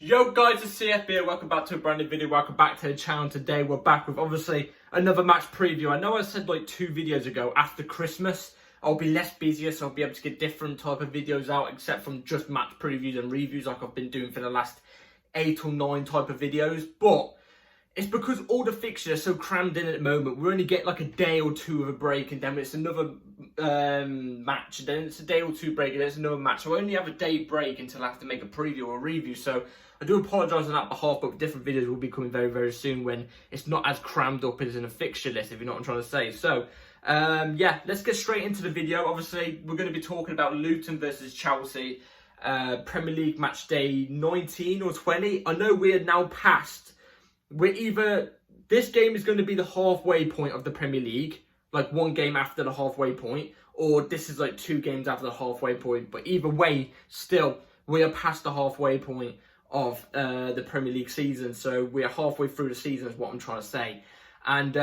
Yo guys, it's CFB and welcome back to a brand new video. Welcome back to the channel. Today we're back with obviously another match preview. I know I said like 2 videos ago after Christmas I'll be less busier, so I'll be able to get different type of videos out except from just match previews and reviews like I've been doing for the last 8 or 9 type of videos. But it's because all the fixtures are so crammed in at the moment. We only get like a day or 2 of a break, and then it's another match, and then it's a day or 2 break, and then it's another match. So I only have a day break until I have to make a preview or a review. So I do apologise on that behalf, but different videos will be coming very, very soon when it's not as crammed up as in a fixture list, if you know what I'm trying to say. So, yeah, let's get straight into the video. Obviously, we're going to be talking about Luton versus Chelsea, Premier League match day 19 or 20. I know we are now past. This game is going to be the halfway point of the Premier League, like 1 game after the halfway point, or this is like 2 games after the halfway point. But either way, still, we are past the halfway point of the Premier League season. So we are halfway through the season is what I'm trying to say. And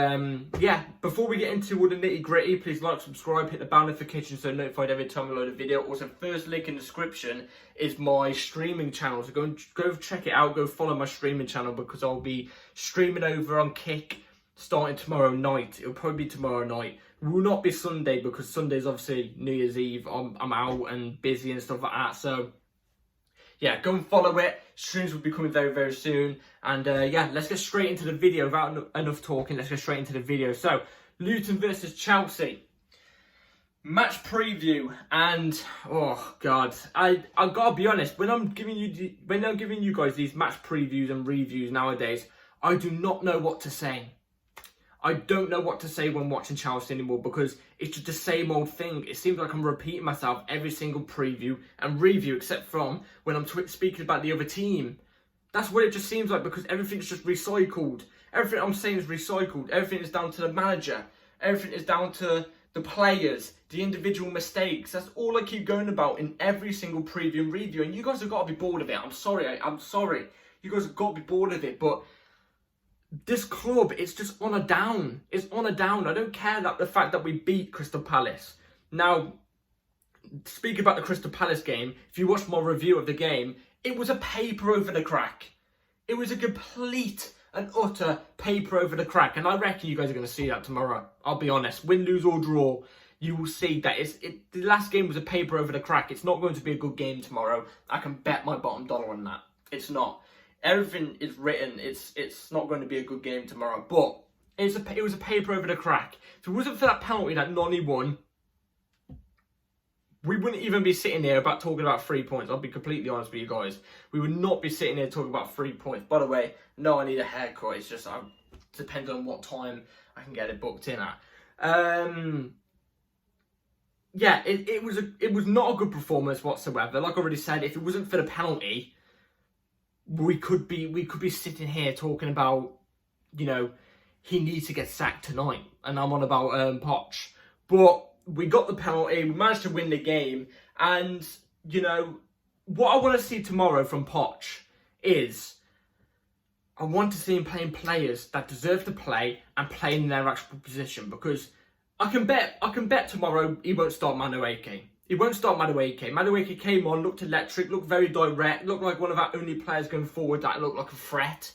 yeah, before we get into all the nitty gritty, please like, subscribe, hit the bell notification so you're notified every time I load a video. Also, first link in the description is my streaming channel. So go check it out. Go follow my streaming channel because I'll be streaming over on Kick starting tomorrow night. It'll probably be tomorrow night. It will not be Sunday because Sunday's obviously New Year's Eve. I'm out and busy and stuff like that. So yeah, go and follow it. Streams will be coming very, very soon. And yeah, let's get straight into the video. Without enough talking, let's get straight into the video. So, Luton versus Chelsea. Match preview. And, oh, God. I gotta be honest, when I'm giving you guys these match previews and reviews nowadays, I do not know what to say. I don't know what to say when watching Chelsea anymore because it's just the same old thing. It seems like I'm repeating myself every single preview and review except from when I'm speaking about the other team. That's what it just seems like because everything's just recycled. Everything I'm saying is recycled. Everything is down to the manager. Everything is down to the players, the individual mistakes. That's all I keep going about in every single preview and review. And you guys have got to be bored of it. I'm sorry. I'm sorry. You guys have got to be bored of it. But this club, it's just on a down. It's on a down. I don't care that the fact that we beat Crystal Palace. Now, speaking about the Crystal Palace game, if you watch my review of the game, it was a paper over the crack. It was a complete and utter paper over the crack. And I reckon you guys are going to see that tomorrow. I'll be honest. Win, lose or draw, you will see that the last game was a paper over the crack. It's not going to be a good game tomorrow. I can bet my bottom dollar on that. It's not. Everything is written. It's not going to be a good game tomorrow. But it was a paper over the crack. If it wasn't for that penalty that Nani won, we wouldn't even be sitting here talking about 3 points. I'll be completely honest with you guys. We would not be sitting here talking about 3 points. By the way, no, I need a haircut. It's just depends on what time I can get it booked in at. Yeah, it was not a good performance whatsoever. Like I already said, if it wasn't for the penalty, we could be sitting here talking about, you know, he needs to get sacked tonight, and I'm on about Poch. But we got the penalty, we managed to win the game, and you know what I want to see tomorrow from Poch is I want to see him playing players that deserve to play and play in their actual position, because I can bet tomorrow he won't start Madueke. He won't start Madueke. Madueke came on, looked electric, looked very direct, looked like one of our only players going forward that looked like a threat.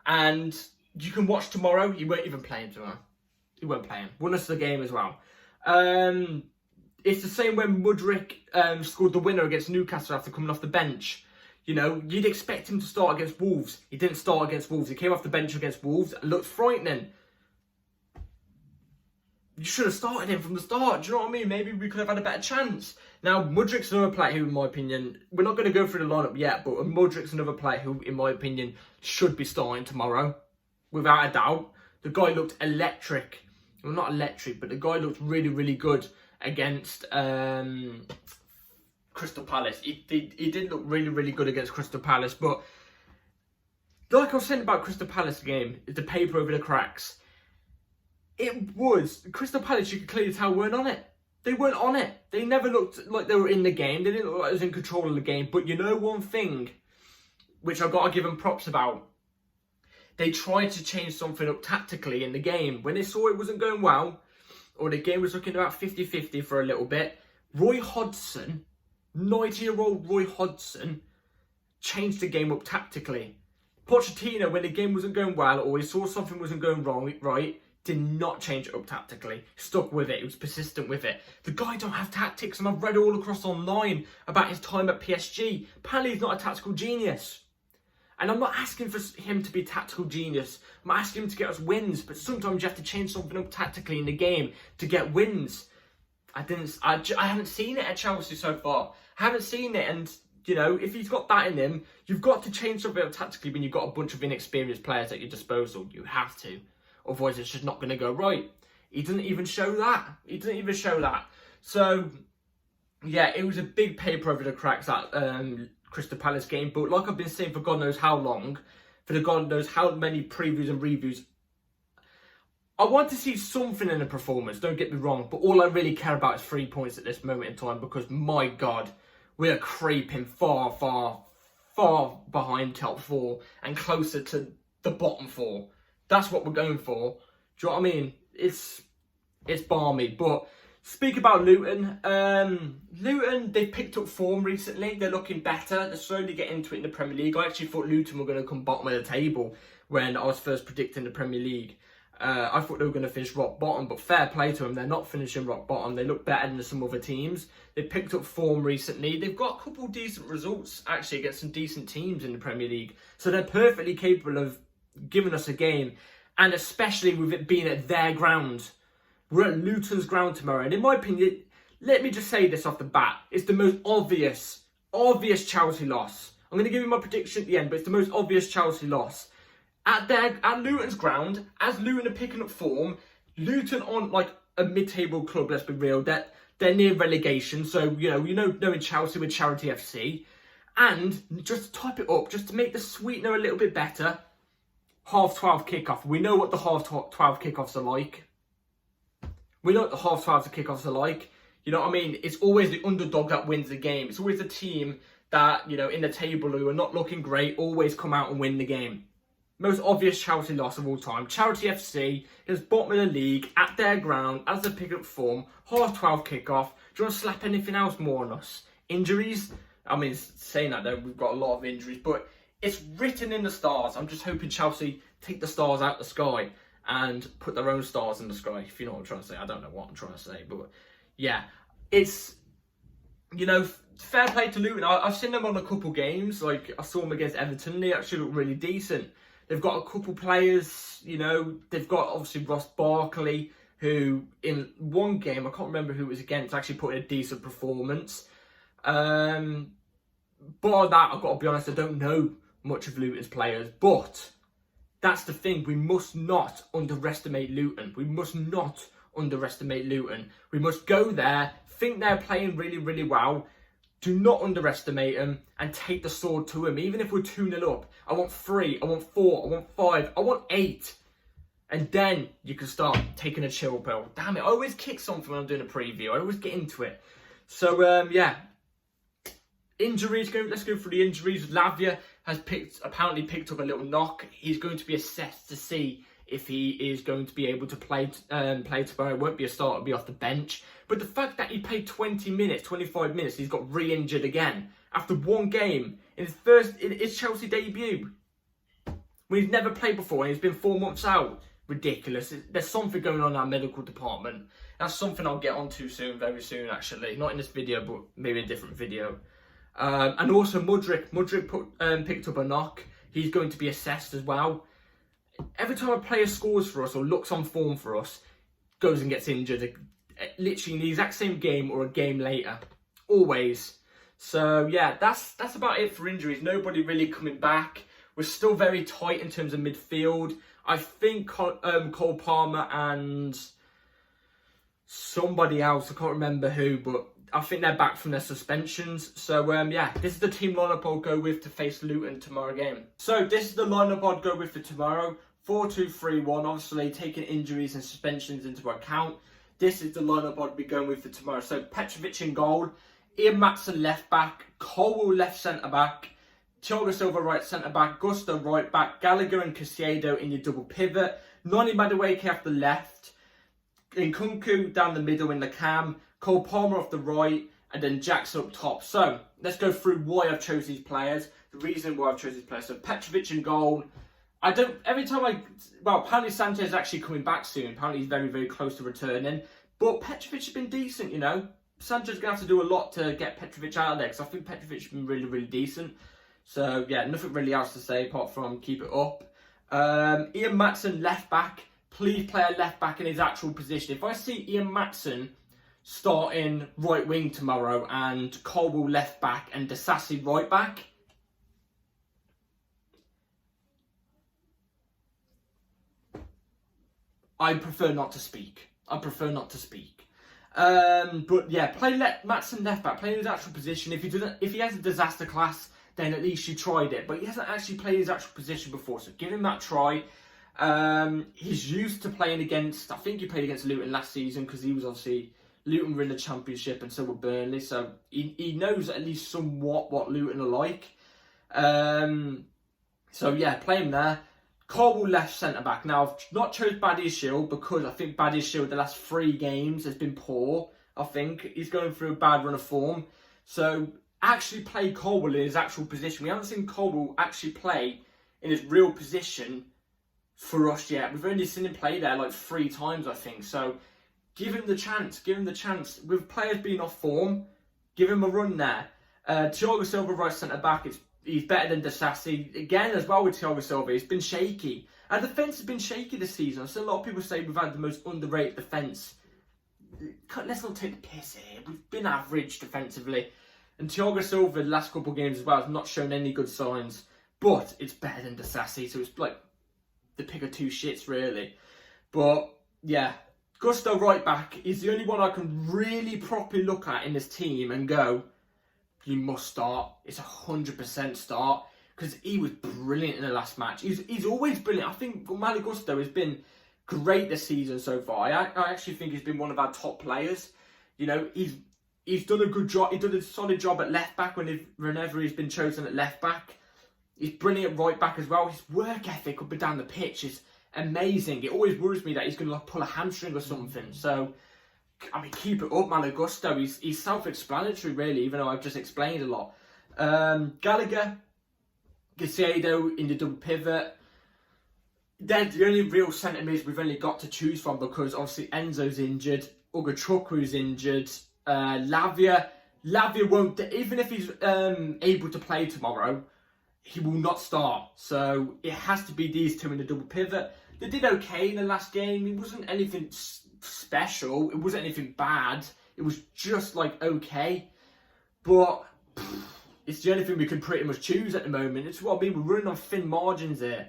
And you can watch tomorrow, he won't even play him tomorrow. He won't play him. Won us the game as well. It's the same when Mudryk scored the winner against Newcastle after coming off the bench. You know, you'd expect him to start against Wolves. He didn't start against Wolves. He came off the bench against Wolves and looked frightening. You should have started him from the start. Do you know what I mean? Maybe we could have had a better chance. Now, Mudryk's another player who, in my opinion, we're not going to go through the lineup yet, but Mudryk's another player who, in my opinion, should be starting tomorrow. Without a doubt. The guy looked electric. Well, not electric, but the guy looked really, really good against Crystal Palace. He did look really, really good against Crystal Palace, but like I was saying about Crystal Palace game, the paper over the cracks. It was Crystal Palace, you could clearly tell, weren't on it. They weren't on it. They never looked like they were in the game. They didn't look like they was in control of the game. But you know one thing, which I've got to give them props about, they tried to change something up tactically in the game. When they saw it wasn't going well, or the game was looking about 50-50 for a little bit, Roy Hodgson, 90-year-old Roy Hodgson, change the game up tactically. Pochettino, when the game wasn't going well or he saw something wasn't going wrong, right, did not change it up tactically. Stuck with it. He was persistent with it. The guy don't have tactics, and I've read all across online about his time at PSG. Apparently he's not a tactical genius. And I'm not asking for him to be a tactical genius. I'm asking him to get us wins, but sometimes you have to change something up tactically in the game to get wins. I haven't seen it at Chelsea so far. I haven't seen it, and you know, if he's got that in him, you've got to change something up tactically when you've got a bunch of inexperienced players at your disposal. You have to. Otherwise, it's just not going to go right. He doesn't even show that. So, yeah, it was a big paper over the cracks, that Crystal Palace game. But like I've been saying for God knows how long, for the God knows how many previews and reviews, I want to see something in the performance, don't get me wrong. But all I really care about is 3 points at this moment in time, because, my God, we are creeping far, far, far behind top 4 and closer to the bottom 4. That's what we're going for. Do you know what I mean? It's balmy. But speak about Luton. Luton, they've picked up form recently. They're looking better. They're slowly getting into it in the Premier League. I actually thought Luton were going to come bottom of the table when I was first predicting the Premier League. I thought they were going to finish rock bottom, but fair play to them. They're not finishing rock bottom. They look better than some other teams. They've picked up form recently. They've got a couple decent results, actually, against some decent teams in the Premier League. So they're perfectly capable of giving us a game, and especially with it being at their ground. We're at Luton's ground tomorrow, and in my opinion, let me just say this off the bat, it's the most obvious Chelsea loss. I'm going to give you my prediction at the end, but it's the most obvious Chelsea loss. At Luton's ground, as Luton are picking up form, Luton on like a mid-table club, let's be real, they're near relegation, so knowing Chelsea with Charity FC, and just to top it up, just to make the sweetener a little bit better, 12:30 kickoff. We know what the 12:30 kickoffs are like. You know what I mean? It's always the underdog that wins the game. It's always the team that, in the table who are not looking great, always come out and win the game. Most obvious Chelsea loss of all time. Charity FC is bottom of the league at their ground as they pick up form. 12:30 kickoff. Do you want to slap anything else more on us? Injuries? I mean, saying that though, we've got a lot of injuries, but it's written in the stars. I'm just hoping Chelsea take the stars out the sky and put their own stars in the sky, if you know what I'm trying to say. I don't know what I'm trying to say, but yeah, it's, fair play to Luton. I've seen them on a couple games. Like, I saw them against Everton. They actually look really decent. They've got a couple players, they've got obviously Ross Barkley, who in one game, I can't remember who it was against, actually put in a decent performance. Bar that, I've got to be honest, I don't know much of Luton's players, but that's the thing. We must not underestimate Luton. We must go there, think they're playing really, really well. Do not underestimate them and take the sword to them. Even if we're 2-0 up, I want 3, I want 4, I want 5, I want 8. And then you can start taking a chill pill. Damn it, I always kick something when I'm doing a preview. I always get into it. So, yeah. Injuries, let's go through the injuries. Lavia has apparently picked up a little knock. He's going to be assessed to see if he is going to be able to play tomorrow. It won't be a start, it'll be off the bench. But the fact that he played 20 minutes, 25 minutes, he's got re-injured again after one game in his Chelsea debut, when he's never played before and he's been 4 months out. Ridiculous. There's something going on in our medical department. That's something I'll get onto soon, very soon actually. Not in this video, but maybe a different video. And also Mudryk picked up a knock. He's going to be assessed as well. Every time a player scores for us or looks on form for us, goes and gets injured, literally in the exact same game or a game later, always. So yeah, that's about it for injuries. Nobody really coming back. We're still very tight in terms of midfield. I think Cole Palmer and somebody else, I can't remember who, but I think they're back from their suspensions. So, yeah, this is the team lineup I'll go with to face Luton tomorrow game. So, this is the lineup I'd go with for tomorrow. 4-2-3-1, obviously taking injuries and suspensions into account. This is the lineup I'd be going with for tomorrow. So, Petrovic in goal, Ian Matson left back, Colwell left centre back, Thiago Silva right centre back, Gusto right back, Gallagher and Caicedo in your double pivot, Noni Madueke off the left, Nkunku down the middle in the cam, Cole Palmer off the right, and then Jackson up top. So, let's go through why I've chose these players. the reason why I've chosen this player. So Petrovic in goal. Apparently Sanchez is actually coming back soon. Apparently he's very, very close to returning. But Petrovic has been decent, you know. Sanchez is going to have to do a lot to get Petrovic out of there, because I think Petrovic has been really, really decent. So, yeah, nothing really else to say apart from keep it up. Ian Maatsen, left back. Please play a left back in his actual position. If I see Ian Maatsen starting right wing tomorrow and Colwell left back and Disasi right back, I prefer not to speak. But yeah, play Maatsen left back, play in his actual position. If he has a disaster class, then at least you tried it. But he hasn't actually played his actual position before, so give him that try. He's used to playing against, I think he played against Luton last season, because he was obviously, Luton were in the Championship and so were Burnley, so he knows at least somewhat what Luton are like. So yeah, play him there. Colwell left centre-back. Now, I've not chose Badiashile because I think Badiashile, the last 3 games, has been poor. I think he's going through a bad run of form. So, actually play Colwell in his actual position. We haven't seen Colwell actually play in his real position for us yet. We've only seen him play there like 3 times, I think. So, give him the chance. With players being off form, give him a run there. Thiago Silva, right centre-back. He's better than Disasi. Again, as well with Thiago Silva, he's been shaky. Our defence has been shaky this season. I see a lot of people say we've had the most underrated defence. Let's not take the piss here. We've been average defensively. And Thiago Silva, the last couple of games as well, has not shown any good signs. But it's better than Disasi, so it's like the pick of 2 shits, really. But, yeah. Gusto, right back, is the only one I can really properly look at in this team and go, you must start. It's 100% start, because he was brilliant in the last match. He's always brilliant. I think Malo Gusto has been great this season so far. I actually think he's been one of our top players. You know, he's done a good job. He did a solid job at left back whenever he's been chosen at left back. He's brilliant at right back as well. His work ethic up and down the pitch is amazing. It always worries me that he's going to pull a hamstring or something. So, I mean, keep it up, Malo Gusto. He's self-explanatory, really, even though I've just explained a lot. Gallagher, Gazzedo in the double pivot. They're the only real centre mids we've only got to choose from, because obviously Enzo's injured, Ugochukwu's injured, Lavia won't, even if he's able to play tomorrow, he will not start. So it has to be these 2 in the double pivot. They did okay in the last game. It wasn't anything special. It wasn't anything bad. It was just like okay. But it's the only thing we can pretty much choose at the moment. It's what I mean. We're running on thin margins here.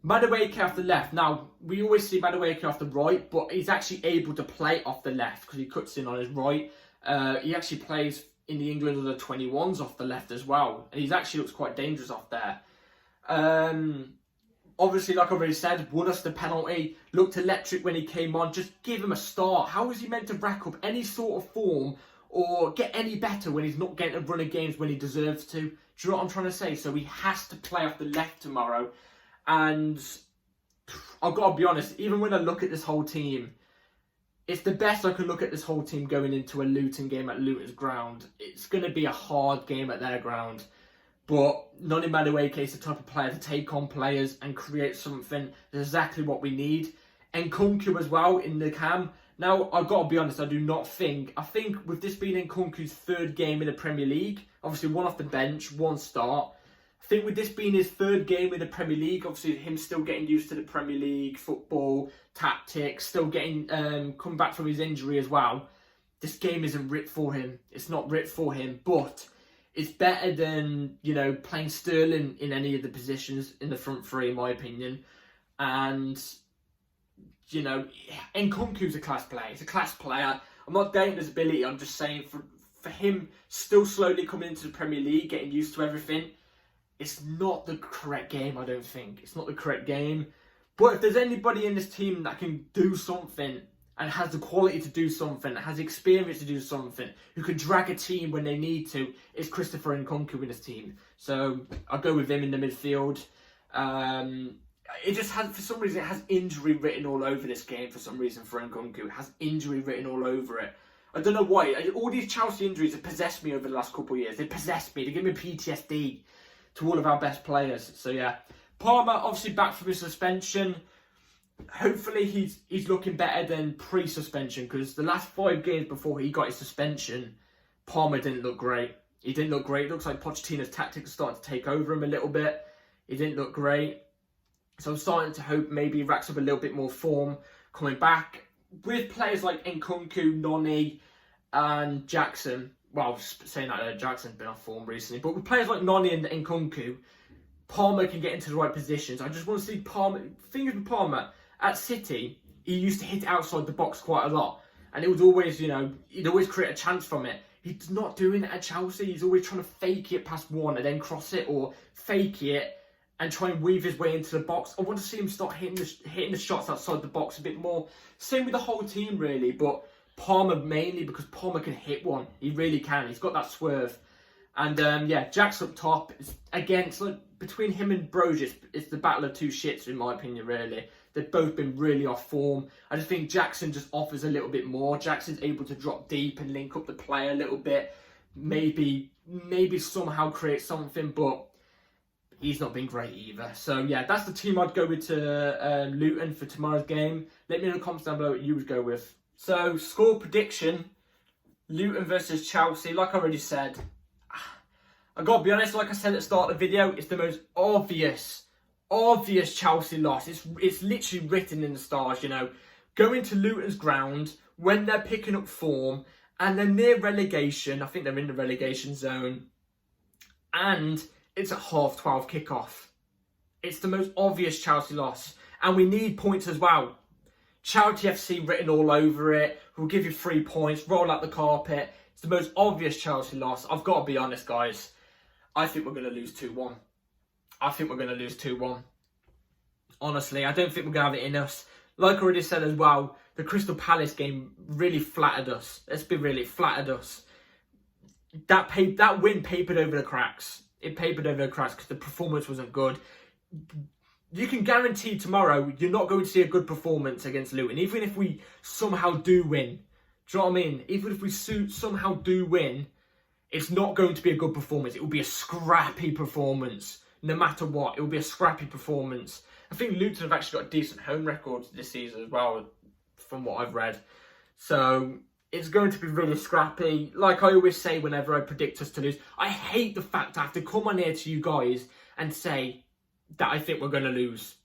Madueke off the left. Now, we always see Madueke off the right, but he's actually able to play off the left because he cuts in on his right. He actually plays in the England under 21s off the left as well. And he actually looks quite dangerous off there. Obviously, like I already said, won us the penalty. Looked electric when he came on. Just give him a start. How is he meant to rack up any sort of form or get any better when he's not getting a run of games when he deserves to? Do you know what I'm trying to say? So he has to play off the left tomorrow. And I've got to be honest, even when I look at this whole team, it's the best I can look at this whole team going into a Luton game at Luton's ground. It's going to be a hard game at their ground. But Noni Madueke is the type of player to take on players and create something. That's exactly what we need. And Nkunku as well in the cam. Now, I've got to be honest, I think with this being Nkunku's 3rd game in the Premier League, obviously 1 off the bench, 1 start. I think with this being his 3rd game in the Premier League, obviously him still getting used to the Premier League, football, tactics, still getting, come back from his injury as well. This game isn't writ for him. It's not writ for him, but it's better than, you know, playing Sterling in any of the positions in the front 3, in my opinion. And, you know, Nkunku's a class player. He's a class player. I'm not doubting his ability. I'm just saying for him still slowly coming into the Premier League, getting used to everything, it's not the correct game, I don't think. It's not the correct game. But if there's anybody in this team that can do something and has the quality to do something, has experience to do something, who can drag a team when they need to, it's Christopher Nkunku in this team. So I'll go with him in the midfield. It just has, for some reason, it has injury written all over this game for some reason for Nkunku. It has injury written all over it. I don't know why. All these Chelsea injuries have possessed me over the last couple of years. They possessed me. They give me PTSD. to all of our best players. So yeah, Palmer obviously back from his suspension. Hopefully he's looking better than pre-suspension, because the last 5 games before he got his suspension, Palmer didn't look great. He didn't look great. It looks like Pochettino's tactics are starting to take over him a little bit. He didn't look great. So I'm starting to hope maybe he racks up a little bit more form coming back. With players like Nkunku, Noni and Jackson, well, saying that Jackson's been off form recently, but with players like Noni and Nkunku, Palmer can get into the right positions. I just want to see Palmer. Things with Palmer, at City, he used to hit outside the box quite a lot. And it was always, he'd always create a chance from it. He's not doing it at Chelsea. He's always trying to fake it past one and then cross it, or fake it and try and weave his way into the box. I want to see him start hitting the shots outside the box a bit more. Same with the whole team, really, but Palmer mainly, because Palmer can hit one. He really can. He's got that swerve. And yeah, Jack's up top. Again, it's like between him and Brozic, it's the battle of two shits, in my opinion, really. They've both been really off form. I just think Jackson just offers a little bit more. Jackson's able to drop deep and link up the play a little bit. Maybe somehow create something, but he's not been great either. So yeah, that's the team I'd go with to Luton for tomorrow's game. Let me know in the comments down below what you would go with. So, score prediction, Luton versus Chelsea. Like I already said, I gotta be honest, like I said at the start of the video, it's the most obvious Chelsea loss. It's literally written in the stars, Going to Luton's ground when they're picking up form and they're near relegation. I think they're in the relegation zone. And it's a 12:30 kickoff. It's the most obvious Chelsea loss. And we need points as well. Charity FC written all over it. We'll give you 3 points. Roll out the carpet. It's the most obvious Chelsea loss. I've got to be honest, guys. I think we're going to lose 2-1. I think we're going to lose 2-1. Honestly, I don't think we're going to have it in us. Like I already said as well, the Crystal Palace game really flattered us. Let's be real, it flattered us. That win papered over the cracks. It papered over the cracks because the performance wasn't good. You can guarantee tomorrow you're not going to see a good performance against Luton. Even if we somehow do win. Do you know what I mean? Even if we somehow do win, it's not going to be a good performance. It will be a scrappy performance. No matter what, it will be a scrappy performance. I think Luton have actually got decent home records this season as well, from what I've read. So it's going to be really scrappy. Like I always say whenever I predict us to lose, I hate the fact I have to come on here to you guys and say that I think we're going to lose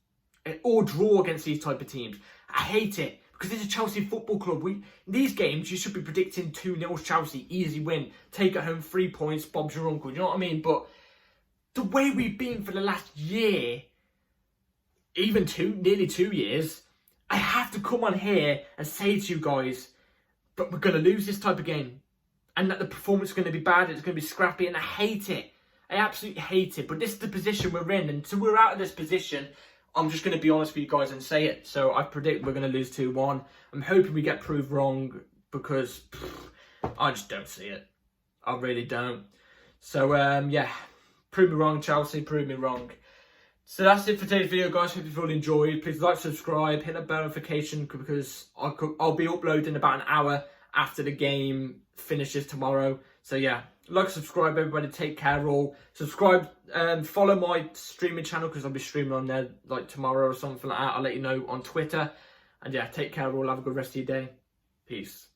or draw against these type of teams. I hate it because it's a Chelsea Football Club. In these games, you should be predicting 2-0 Chelsea, easy win, take it home, 3 points, Bob's your uncle. You know what I mean? But the way we've been for the last year, even nearly 2 years, I have to come on here and say to you guys, but we're going to lose this type of game. And that the performance is going to be bad, it's going to be scrappy, and I hate it. I absolutely hate it. But this is the position we're in, and until we're out of this position, I'm just going to be honest with you guys and say it. So I predict we're going to lose 2-1. I'm hoping we get proved wrong because I just don't see it. I really don't. So, yeah, prove me wrong, Chelsea, prove me wrong. So that's it for today's video, guys. Hope you've all enjoyed. Please like, subscribe, hit that bell notification because I'll be uploading about an hour after the game finishes tomorrow. So yeah, like, subscribe, everybody. Take care, all. Subscribe, follow my streaming channel because I'll be streaming on there like tomorrow or something like that. I'll let you know on Twitter. And yeah, take care, all. Have a good rest of your day. Peace.